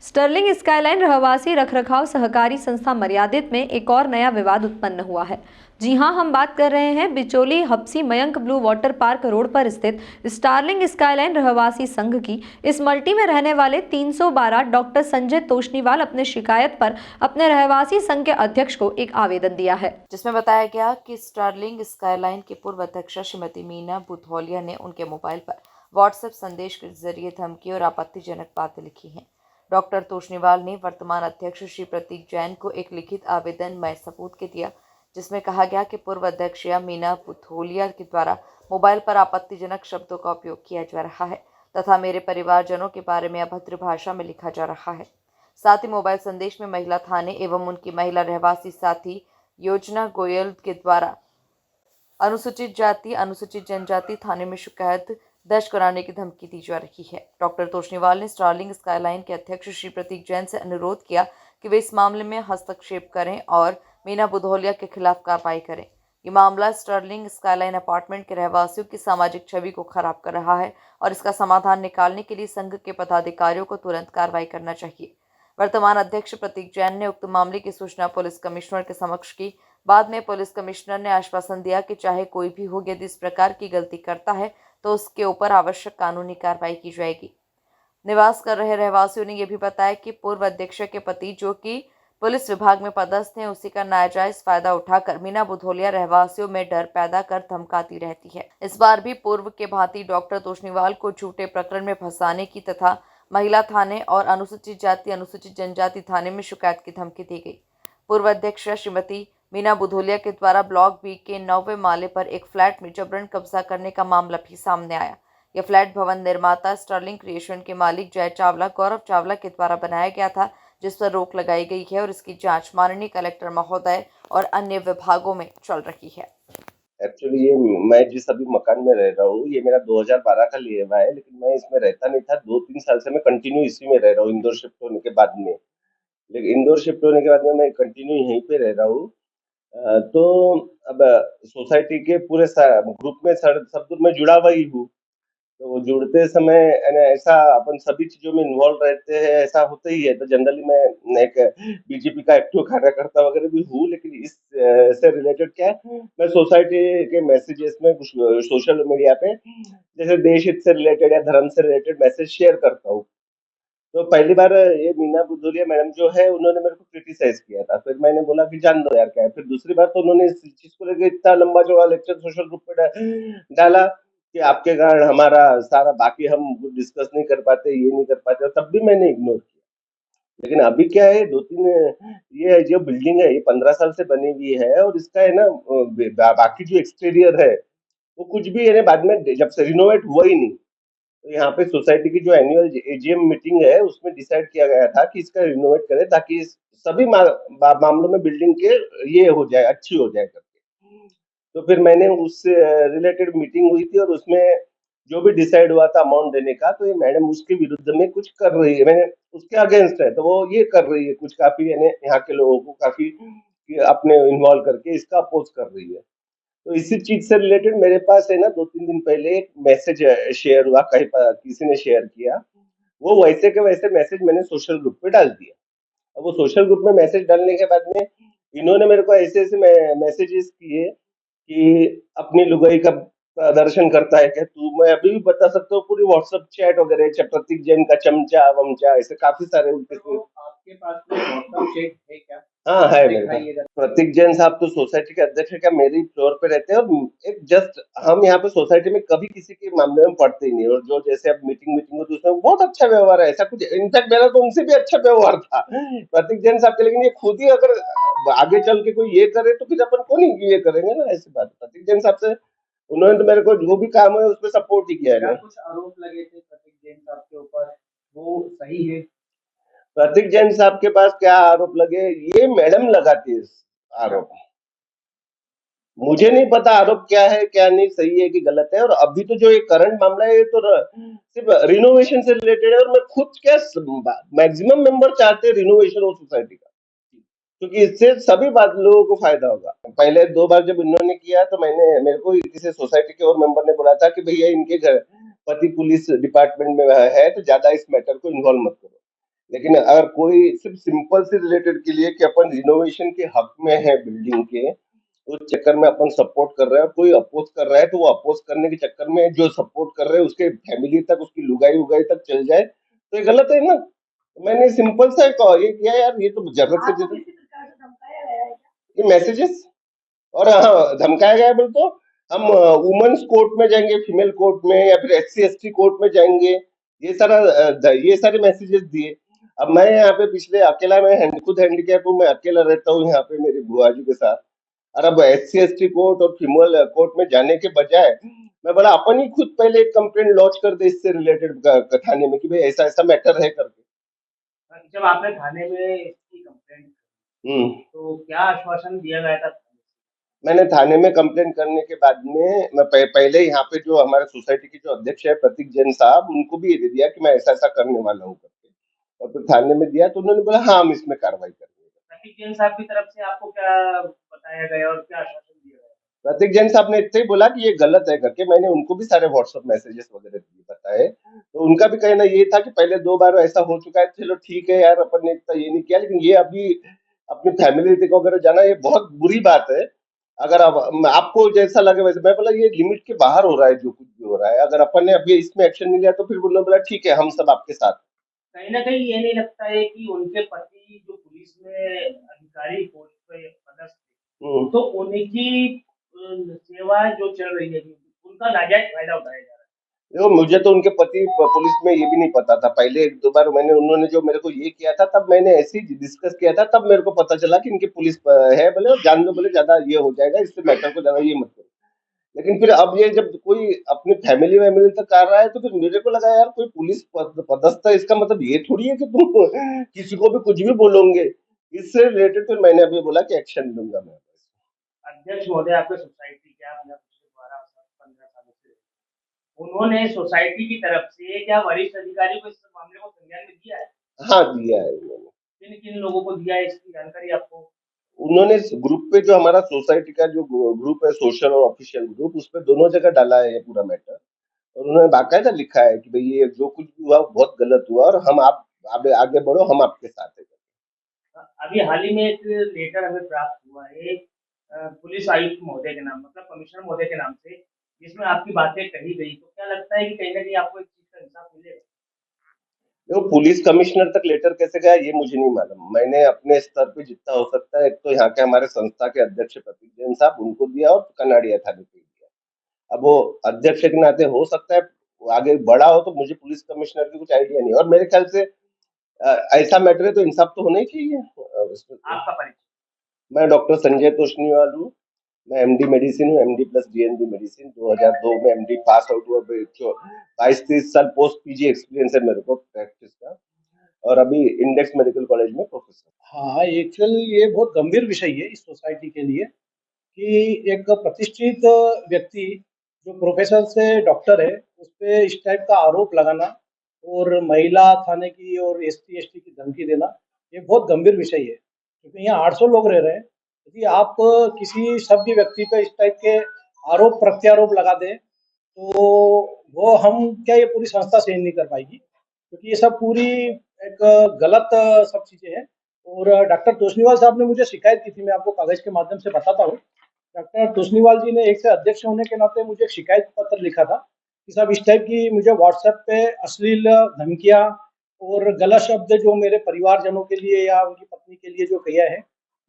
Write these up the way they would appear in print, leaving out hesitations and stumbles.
Stirling skyline रहवासी रखरखाव सहकारी संस्था मर्यादित में एक और नया विवाद उत्पन्न हुआ है। जी हां, हम बात कर रहे हैं Bicholi Hapsi Mayank Blue Water Park road पर स्थित स्टारलिंग स्काईलाइन रहवासी संघ की। इस मल्टी में रहने वाले 312 डॉक्टर संजय तोष्णीवाल अपने शिकायत पर अपने रहवासी संघ के अध्यक्ष को एक आवेदन दिया है, जिसमें बताया गया कि स्टारलिंग स्काईलाइन की पूर्व अध्यक्षा श्रीमती मीना बुधौलिया ने उनके मोबाइल पर व्हाट्सएप संदेश के जरिए धमकी और आपत्तिजनक बातें लिखी हैं। डॉक्टर तोष्णीवाल ने वर्तमान अध्यक्ष श्री प्रतीक जैन को एक लिखित आवेदन में सबूत के दिया, जिसमें कहा गया कि पूर्व अध्यक्ष मीना बुधौलिया के द्वारा मोबाइल पर आपत्तिजनक शब्दों का उपयोग किया जा रहा है तथा मेरे परिवारजनों के बारे में अभद्र भाषा में लिखा जा रहा है। साथ ही मोबाइल संदेश में महिला थाने एवं उनकी महिला रहवासी साथी योजना गोयल के द्वारा अनुसूचित जाति अनुसूचित जनजाति थाने में शिकायत दर्ज कराने की धमकी दी जा रही है। डॉक्टर तोष्णीवाल ने स्टारलिंग स्काईलाइन के अध्यक्ष श्री प्रतीक जैन से अनुरोध किया कि वे इस मामले में हस्तक्षेप करें और मीना बुधौलिया के खिलाफ कार्रवाई करें। ये मामला स्टारलिंग स्काईलाइन अपार्टमेंट के रहवासियों की सामाजिक छवि को खराब कर रहा है और इसका समाधान निकालने के लिए संघ के पदाधिकारियों को तुरंत कार्रवाई करना चाहिए। वर्तमान अध्यक्ष प्रतीक जैन ने उक्त मामले की सूचना पुलिस कमिश्नर के समक्ष की। बाद में पुलिस कमिश्नर ने आश्वासन दिया कि चाहे कोई भी हो, यदि इस प्रकार की गलती करता है तो उसके ऊपर आवश्यक कानूनी कार्रवाई की जाएगी। निवास कर रहे रहवासियों ने यह भी बताया कि पूर्व अध्यक्ष के पति, जो कि पुलिस विभाग में पदस्थ हैं, उसी का नाजायज फायदा उठाकर मीना बुधौलिया रहवासियों में डर पैदा कर धमकाती रहती है। इस बार भी पूर्व के भांति डॉक्टर तोष्णीवाल को झूठे प्रकरण में फंसाने की तथा महिला थाने और अनुसूचित जाति अनुसूचित जनजाति थाने में शिकायत की धमकी दी गई। पूर्व अध्यक्ष श्रीमती मीना बुधौलिया के द्वारा ब्लॉक बी के 9वें माले पर एक फ्लैट में जबरन कब्जा करने का मामला भी सामने आया। यह फ्लैट भवन निर्माता स्टर्लिंग क्रिएशन के मालिक जय चावला गौरव चावला के द्वारा बनाया गया था, जिस पर रोक लगाई गई है और इसकी जांच माननीय कलेक्टर महोदय और अन्य विभागों में चल रही है। एक्चुअली ये मैं जिस अभी मकान में रह रहा हूँ, ये मेरा 2012 का लिया हुआ है, लेकिन मैं इसमें रहता नहीं था। 2-3 साल से मैं कंटिन्यू इसी में रह रहा हूँ, इंदौर शिफ्ट होने के बाद में। लेकिन इंदौर शिफ्ट होने के बाद में मैं कंटिन्यू यहीं पे रह रहा हूँ। तो अब सोसाइटी के पूरे ग्रुप में सब मैं जुड़ा हुआ ही हूँ। तो वो जुड़ते समय ऐसा अपन सभी चीजों में इन्वॉल्व रहते हैं, ऐसा होता ही है। तो जनरली मैं एक बीजेपी का एक्टिव कार्यकर्ता वगैरह भी हूँ, लेकिन इस से रिलेटेड क्या है, मैं सोसाइटी के मैसेजेस में कुछ सोशल मीडिया पे जैसे देश हित से रिलेटेड या धर्म से रिलेटेड मैसेज शेयर करता हूँ। तो पहली बार ये मीना बुधौलिया मैडम जो है, उन्होंने मेरे को क्रिटिसाइज किया था। फिर मैंने बोला कि जान दो यार क्या है। फिर दूसरी बार तो उन्होंने इस चीज को लेकर इतना लंबा चौड़ा लेक्चर सोशल ग्रुप पे डाला कि आपके कारण हमारा सारा बाकी हम डिस्कस नहीं कर पाते, ये नहीं कर पाते, और तब भी मैंने इग्नोर किया। लेकिन अभी क्या है, 2-3 ये जो बिल्डिंग है, ये 15 साल से बनी हुई है और इसका है ना बाकी जो एक्सटीरियर है वो कुछ भी है ना, बाद में जब से रिनोवेट हुआ ही नहीं। तो यहाँ पे सोसाइटी की जो एनुअल एजीएम मीटिंग है, उसमें डिसाइड किया गया था कि इसका रिनोवेट करें ताकि सभी मामलों में बिल्डिंग के ये हो जाए, अच्छी हो जाए करके। तो फिर मैंने उससे रिलेटेड मीटिंग हुई थी और उसमें जो भी डिसाइड हुआ था अमाउंट देने का, तो ये मैडम उसके विरुद्ध में कुछ कर रही है, मैंने उसके अगेंस्ट है। तो वो ये कर रही है कुछ, काफी यानी यहाँ के लोगों को काफी अपने इन्वॉल्व करके इसका अपोज कर रही है। तो इसी चीज से रिलेटेड मेरे पास है ना 2-3 दिन पहले एक मैसेज शेयर हुआ, कहीं पर किसी ने शेयर किया। वो वैसे के वैसे मैसेज मैंने सोशल ग्रुप पे डाल दिया। अब वो सोशल ग्रुप में मैसेज डालने के बाद में इन्होंने मेरे को ऐसे ऐसे मैसेजेस किए कि अपनी लुगाई का प्रदर्शन करता है क्या तू। मैं अभी भी बता सकता हूँ, पूरी व्हाट्सएप चैट वगैरह, प्रतीक जैन का चमचा वमचा, ऐसे काफी सारे उनके। तो आपके पास में व्हाट्सएप चैट है क्या? हाँ है मेरे पास। प्रतीक जैन साहब तो सोसाइटी के अध्यक्ष है क्या, मेरी फ्लोर पे रहते हैं। और एक जस्ट हम यहाँ पे सोसाइटी में कभी किसी के मामले में पड़ते ही नहीं। और जो जैसे अब मीटिंग होती है उसमें बहुत अच्छा व्यवहार है, ऐसा कुछ इनफैक्ट मेरा तो उनसे भी अच्छा व्यवहार था प्रतीक जैन साहब के। लेकिन ये खुद ही अगर आगे चल के कोई ये करे तो फिर अपन को नहीं ये करेंगे ना, ऐसी बात। प्रतीक जैन साहब से उन्होंने तो मेरे को जो भी काम है उसमें सपोर्ट ही किया है। कुछ आरोप लगे थे प्रतीक जैन साहब के ऊपर, वो सही है? प्रतीक जैन साहब के पास क्या आरोप लगे, ये मैडम लगाती है आरोप। मुझे नहीं पता आरोप क्या है, क्या नहीं, सही है कि गलत है। और अभी तो जो ये करंट मामला है, ये तो सिर्फ रिनोवेशन से रिलेटेड है। और मैं खुद क्या, मैक्सिमम मेंबर चाहते हैं रिनोवेशन हो सोसाइटी का, क्योंकि इससे सभी बात लोगों को फायदा होगा। पहले 2 बार जब इन्होंने किया तो मेरे को किसी सोसाइटी के और मेंबर ने बोला था कि भैया इनके घर पति पुलिस डिपार्टमेंट में है तो ज्यादा इस मैटर को इन्वॉल्व मत करो। लेकिन अगर कोई सिर्फ सिंपल से रिलेटेड के लिए कि अपन रिनोवेशन के हक में है बिल्डिंग के, उस चक्कर में अपन सपोर्ट कर रहे हैं और कोई अपोज कर रहा है तो वो अपोज करने के चक्कर में जो सपोर्ट कर रहे हैं उसके फैमिली तक उसकी लुगाई उगाई तक चल जाए तो ये गलत है ना। तो मैंने सिंपल सा ये किया यार, ये तो जरूरत से आपको जरूरत किसी प्रकार से धमकाया गया है क्या? ये मैसेजेस। और हाँ, धमकाया गया है बोल तो हम वुमेन्स कोर्ट में जाएंगे, फीमेल कोर्ट में या फिर SC ST कोर्ट में जाएंगे, ये सारा ये सारे मैसेजेस दिए। अब मैं यहाँ पे पिछले अकेला मैं खुद हैंडीकैप हूँ, मैं अकेला रहता हूँ यहाँ पे मेरी बुआ जी के साथ। और अब SC ST कोर्ट और फीमेल कोर्ट में जाने के बजाय मैं बोला अपन ही खुद पहले एक कंप्लेंट लॉन्च कर दे इससे रिलेटेड थाने में कि भाई ऐसा ऐसा मैटर है करके। जब आपने थाने में इसकी कंप्लेंट हम्म। तो क्या आश्वासन दिया गया था? मैंने थाने में कंप्लेंट करने के बाद में मैं पहले यहाँ पे जो हमारे सोसाइटी के जो अध्यक्ष है प्रतीक जैन साहब, उनको भी ये दे दिया कि मैं ऐसा ऐसा करने वाला हूँ करके। और फिर थाने में दिया तो उन्होंने बोला हाँ हम इसमें कार्रवाई करेंगे। प्रतीक जैन साहब की तरफ से आपको क्या बताया गया और क्या आश्वासन दिया गया? प्रतीक जैन साहब ने इतना ही बोला कि ये गलत है करके। मैंने उनको भी सारे व्हाट्सएप मैसेजेस वगैरह दिए बताए, तो उनका भी कहना ये था कि पहले 2 बार ऐसा हो चुका है, चलो ठीक है यार अपन ने इतना ये नहीं किया, लेकिन ये अभी अपनी फैमिली तक वगैरह जाना ये बहुत बुरी बात है। अगर अब आपको जैसा लगे वैसे, मैं बोला ये लिमिट के बाहर हो रहा है जो कुछ भी हो रहा है, अगर अपन ने अभी इसमें एक्शन नहीं लिया तो फिर उन्होंने बोला ठीक है हम सब आपके साथ हैं। कहीं ना कहीं ये नहीं लगता है कि उनके पति जो पुलिस में अधिकारी पोस्ट पे पदस्थ थे, हम्म। तो उनकी सेवा जो चल रही है उनका नाजायज फायदा उठाया जा रहा है? देखो मुझे तो उनके पति पुलिस में ये भी नहीं पता था। पहले 1-2 बार मैंने उन्होंने जो मेरे को ये किया था तब मैंने ऐसे ही डिस्कस किया था, तब मेरे को पता चला कि इनकी पुलिस है बोले, और जान दो बोले ज्यादा ये हो जाएगा, इससे मैटर को ज्यादा ये मत करो। लेकिन फिर अब ये जब कोई अपनी फैमिली वैमिली तक कर रहा है तो फिर मेरे को लगा यार कोई पुलिस पदस्थ है, इसका मतलब ये थोड़ी है कि तुम किसी को भी कुछ भी बोलोगे। इससे रिलेटेड फिर मैंने अभी बोला कि एक्शन लूंगा मैं। अध्यक्ष महोदय आपके सोसाइटी के आप यहाँ पिछले 12 15 सालों से, उन्होंने सोसाइटी की तरफ से क्या वरिष्ठ अधिकारी को इस मामले को संज्ञान में दिया है? हाँ दिया है उन्होंने। किन किन लोगों को दिया है इसकी जानकारी आपको? उन्होंने इस ग्रुप पे जो हमारा सोसाइटी का जो ग्रुप है सोशल और ऑफिशियल ग्रुप, उस पे दोनों जगह डाला है ये पूरा मैटर। और उन्होंने बाकायदा लिखा है कि भाई ये जो कुछ भी हुआ वो बहुत गलत हुआ और हम आप आगे बढ़ो, हम आपके साथ हैं। अभी हाल ही में एक लेटर हमें प्राप्त हुआ है पुलिस आयुक्त महोदय के नाम, मतलब कमिश्नर महोदय के नाम से, जिसमें आपकी बातें कही गई, तो क्या लगता है कि कहीं ना कहीं आपको इस चीज का इंसाफ मिलेगा? देखो पुलिस कमिश्नर तक लेटर कैसे गया ये मुझे नहीं मालूम। मैंने अपने स्तर पे जितना हो सकता है, एक तो यहाँ के हमारे संस्था के अध्यक्ष प्रतीक जैन साहब उनको दिया और कनाड़िया थाने पे दिया। अब वो अध्यक्ष के नाते हो सकता है वो आगे बढ़ा हो, तो मुझे पुलिस कमिश्नर की कुछ आइडिया नहीं है। और मेरे ख्याल से ऐसा मैटर है तो इंसाफ तो होना ही चाहिए। आपका परिचय? मैं डॉक्टर संजय तोष्णीवाल हूँ। मैं MD मेडिसिन हूँ, MD प्लस DNB मेडिसिन। 2002 में MD पास आउट हुआ। 22-23 साल पोस्ट PG एक्सपीरियंस है मेरे को प्रैक्टिस का, और अभी इंडेक्स मेडिकल कॉलेज में प्रोफेसर। हाँ, एक्चुअल ये बहुत गंभीर विषय है इस सोसाइटी के लिए कि एक प्रतिष्ठित व्यक्ति जो प्रोफेसर से डॉक्टर है, उस पे इस टाइप का आरोप लगाना और महिला थाने की और SC ST की धमकी देना, ये बहुत गंभीर विषय है। क्योंकि यहाँ 800 लोग रह रहे हैं। यदि आप किसी सभ्य व्यक्ति पे इस टाइप के आरोप प्रत्यारोप लगा दें, तो वो हम क्या ये पूरी संस्था सहन नहीं कर पाएगी, क्योंकि ये सब पूरी एक गलत सब चीज़ें हैं। और डॉक्टर तोष्णीवाल साहब ने मुझे शिकायत की थी, मैं आपको कागज़ के माध्यम से बताता हूँ। डॉक्टर तोष्णीवाल जी ने एक से अध्यक्ष होने के नाते मुझे एक शिकायत पत्र लिखा था कि साहब इस टाइप की मुझे व्हाट्सएप पे अश्लील धमकियाँ और गलत शब्द जो मेरे परिवारजनों के लिए या उनकी पत्नी के लिए जो किया है,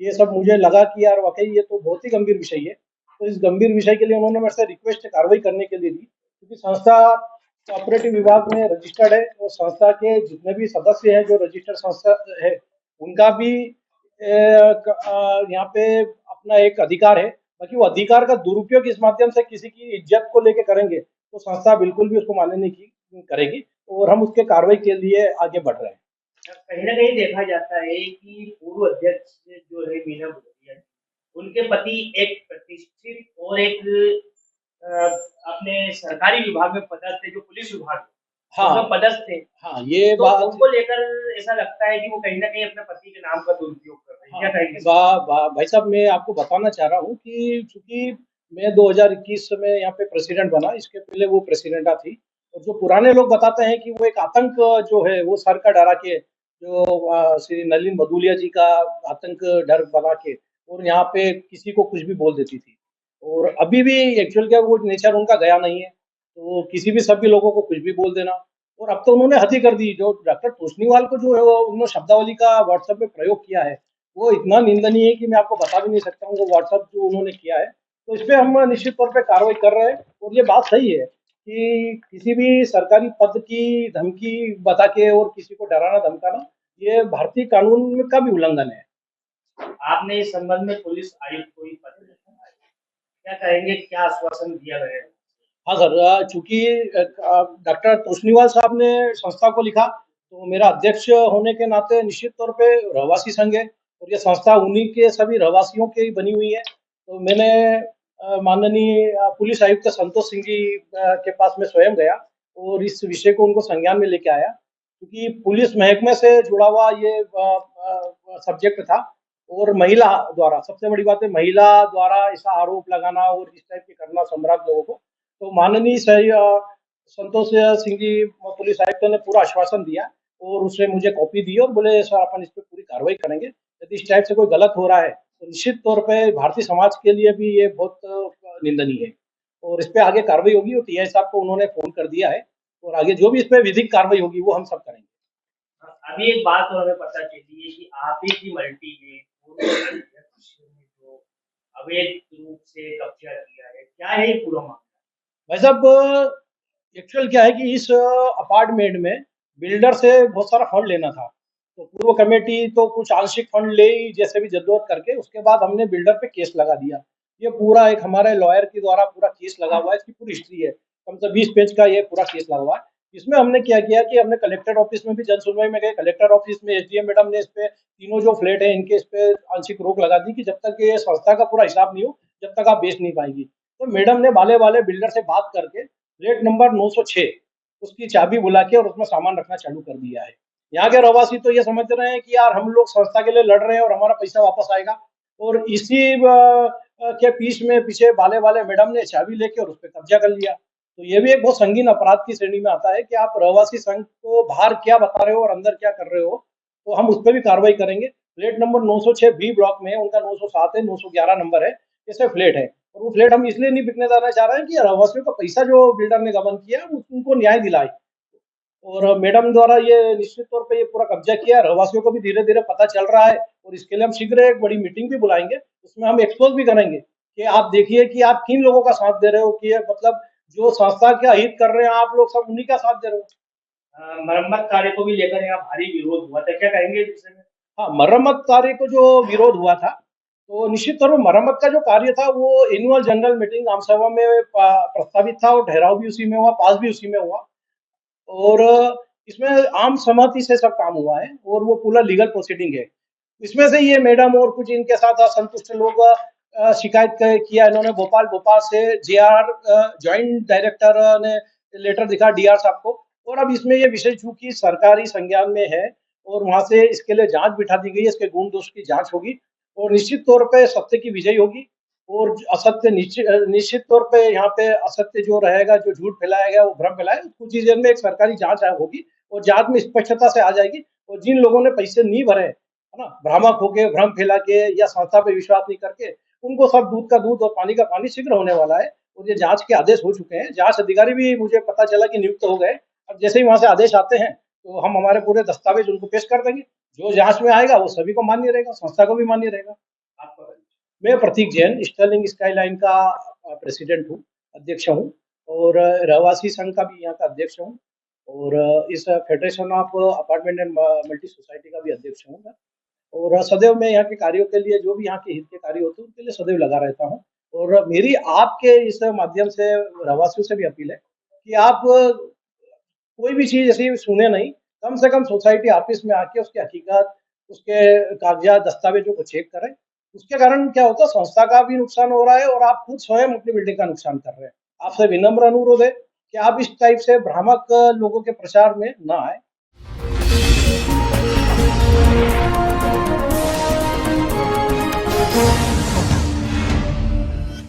ये सब मुझे लगा कि यार वाक़ई ये तो बहुत ही गंभीर विषय है। तो इस गंभीर विषय के लिए उन्होंने मेरे से रिक्वेस्ट कार्रवाई करने के लिए दी, क्योंकि संस्था कोऑपरेटिव विभाग में रजिस्टर्ड है और संस्था के जितने भी सदस्य हैं जो रजिस्टर्ड संस्था है, उनका भी यहाँ पे अपना एक अधिकार है। बाकी वो अधिकार का दुरुपयोग इस माध्यम से किसी की इज्जत को लेके करेंगे तो संस्था बिल्कुल भी उसको मान्य नहीं करेगी, और हम उसके कार्रवाई के लिए आगे बढ़ रहे हैं। कहीं ना कहीं देखा जाता है कि पूर्व अध्यक्ष जो है मीना भूटिया, उनके पति एक प्रतिष्ठित और एक अपने सरकारी विभाग में पदस्थ थे, जो पुलिस विभाग में हाँ, उसमें पदस्थ थे। हाँ, ये तो बात उनको लेकर ऐसा लगता है कि वो कहीं ना कहीं अपने पति के नाम का दुरुपयोग कर रहे हैं। क्या कहेंगे? भाई साहब, मैं आपको बताना चाह रहा हूँ कि चूंकि मैं 2021 में यहाँ पे प्रेसिडेंट बना, इसके पहले वो प्रेसिडेंटा थी, और जो पुराने लोग बताते हैं कि वो एक आतंक जो है वो सर का डरा के जो श्री नलिन बदुलिया जी का आतंक डर बना के और यहाँ पे किसी को कुछ भी बोल देती थी। और अभी भी एक्चुअल क्या वो नेचर उनका गया नहीं है, तो किसी भी सभी लोगों को कुछ भी बोल देना। और अब तो उन्होंने हद ही कर दी, जो डॉक्टर तोषनीवाल को जो है वो उन्होंने शब्दावली का व्हाट्सएप में प्रयोग किया है, वो इतना निंदनीय है कि मैं आपको बता भी नहीं सकता हूँ वो व्हाट्सएप जो उन्होंने किया है। तो इस पे हम निश्चित तौर पे कार्रवाई कर रहे हैं और ये बात सही है कि किसी भी सरकारी पद की धमकी बता के और किसी को डराना धमकाना, ये भारतीय कानून का भी उल्लंघन है। आपने इस संबंध में पुलिस आयुक्त को ही पत्र लिखा है, क्या कहेंगे, क्या आश्वासन दिया गया है? हाँ सर, चूँकि डॉक्टर तोषनीवाल साहब ने संस्था को लिखा, तो मेरा अध्यक्ष होने के नाते निश्चित तौर पे रहवासी संघ है और ये संस्था उन्हीं के सभी रहवासियों की ही बनी हुई है। तो मैंने माननीय पुलिस आयुक्त संतोष सिंह जी के पास में स्वयं गया और इस विषय को उनको संज्ञान में लेके आया, क्योंकि पुलिस महकमे से जुड़ा हुआ ये सब्जेक्ट था और महिला द्वारा, सबसे बड़ी बात है महिला द्वारा ऐसा आरोप लगाना और इस टाइप की करना सम्राट लोगों को। तो माननीय संतोष सिंह जी पुलिस आयुक्त ने पूरा आश्वासन दिया और उसने मुझे कॉपी दी और बोले सर अपन इस पे पूरी कार्रवाई करेंगे, यदि इस टाइप से कोई गलत हो रहा है तो निश्चित तौर पे भारतीय समाज के लिए भी ये बहुत निंदनीय है और इस पे आगे कार्रवाई होगी। और टीआई साहब को उन्होंने फोन कर दिया है और आगे जो भी इस पे विधिक कार्रवाई होगी वो हम सब करेंगे। अभी एक बात और हमें पता चली है कि आप ही की मल्टी में जो अवैध रूप से कब्जा किया है, क्या है ये पूरा मामला? भाई साहब, एक्चुअल क्या है कि इस अपार्टमेंट में बिल्डर से बहुत सारा फंड लेना था, तो पूर्व कमेटी तो कुछ आंशिक फंड ले ही जैसे भी जद्दोजहद करके उसके बाद हमने बिल्डर पे केस लगा दिया। ये पूरा एक हमारे लॉयर के द्वारा पूरा केस लगा हुआ है, इसकी पूरी हिस्ट्री है, कम से 20 पेज का ये पूरा केस लगा हुआ है। इसमें हमने क्या किया कि हमने कलेक्टर ऑफिस में भी जन सुनवाई में गए, कलेक्टर ऑफिस में एसडीएम मैडम ने इस पे तीनों जो फ्लैट है इनके इस पे आंशिक रोक लगा दी कि जब तक ये संस्था का पूरा हिसाब नहीं हो जब तक आप बेच नहीं पाएगी। तो मैडम ने बाले बाले बिल्डर से बात करके फ्लैट नंबर 906 उसकी चाबी बुला के और उसमें सामान रखना चालू कर दिया है। यहाँ के रहवासी तो ये समझ रहे हैं कि यार हम लोग संस्था के लिए लड़ रहे हैं और हमारा पैसा वापस आएगा, और इसी के पीछे बाले बाले मैडम ने चाबी लेके और उस पर कब्जा कर लिया। तो ये भी एक बहुत संगीन अपराध की श्रेणी में आता है कि आप रहवासी संघ को बाहर क्या बता रहे हो और अंदर क्या कर रहे हो, तो हम उस पर भी कार्रवाई करेंगे। फ्लैट नंबर 906 बी ब्लॉक में उनका 907 है, 911 नंबर है, ऐसे फ्लैट है। और वो फ्लैट हम इसलिए नहीं बिकने देना चाह रहे हैं कि रहवासियों का पैसा जो बिल्डर ने गबन किया उनको न्याय दिलाए। और मैडम द्वारा ये निश्चित तौर पे ये पूरा कब्जा किया, रहवासियों को भी धीरे धीरे पता चल रहा है और इसके लिए हम शीघ्र एक बड़ी मीटिंग भी बुलाएंगे, उसमें हम एक्सपोज भी करेंगे कि आप देखिए कि आप किन लोगों का साथ दे रहे हो, कि मतलब जो संस्था का हित कर रहे हैं आप लोग सब उन्हीं का साथ दे रहे हो। मरम्मत कार्य को भी लेकर यहाँ भारी विरोध हुआ था, क्या कहेंगे इस विषय में? हाँ, मरम्मत कार्य को जो विरोध हुआ था, तो निश्चित तौर पर मरम्मत का जो कार्य था वो एनुअल जनरल मीटिंग आम सभा में प्रस्तावित था और ठहराव भी उसी में हुआ, पास भी उसी में हुआ और इसमें आम सहमति से सब काम हुआ है और वो पूरा लीगल प्रोसीडिंग है। इसमें से ये मैडम और कुछ इनके साथ असंतुष्ट लोग शिकायत किया इन्होंने भोपाल से जेआर जॉइंट डायरेक्टर ने लेटर दिखा डीआर साहब को, और अब इसमें ये विषय चूंकि सरकारी संज्ञान में है और वहां से इसके लिए जांच बिठा दी गई है, इसके गुण दोष की जांच होगी और निश्चित तौर पे सत्य की विजय होगी और असत्य निश्चित तौर पे यहाँ पे असत्य जो रहेगा, जो झूठ फैलाया गया वो भ्रम फैलाया, कुछ चीजों में एक सरकारी जांच होगी और जांच में स्पष्टता से आ जाएगी और जिन लोगों ने पैसे नहीं भरे है ना, भ्रामक होके भ्रम फैला के या संस्था पे विश्वास नहीं करके, उनको सब दूध का दूध और पानी का पानी शीघ्र होने वाला है और ये जांच के आदेश हो चुके हैं। जांच अधिकारी भी मुझे पता चला कि नियुक्त हो गए। अब जैसे ही वहां से आदेश आते हैं तो हम हमारे पूरे दस्तावेज उनको पेश कर देंगे, जो जांच में आएगा वो सभी को मान्य रहेगा, संस्था को भी मान्य रहेगा। आपका मैं प्रतीक जैन स्टर्लिंग स्काईलाइन का प्रेसिडेंट हूँ, अध्यक्ष हूँ और रहवासी संघ का भी यहाँ का अध्यक्ष हूँ और इस federation of apartment and multi society का भी अध्यक्ष हूँ और सदैव मैं यहाँ के कार्यों के लिए जो भी यहाँ के हित के कार्य होते हैं उनके लिए सदैव लगा रहता हूँ। और मेरी आपके इस माध्यम से रहवासियों से भी अपील है कि आप कोई भी चीज़ ऐसी सुने नहीं, कम से कम सोसाइटी ऑफिस में आके उसकी हकीकत, उसके कागजात दस्तावेजों को चेक करें। उसके कारण क्या होता है, संस्था का भी नुकसान हो रहा है और आप खुद स्वयं अपनी बिल्डिंग का नुकसान कर रहे हैं। आपसे विनम्र अनुरोध है कि आप इस टाइप से भ्रामक लोगों के प्रचार में न आए।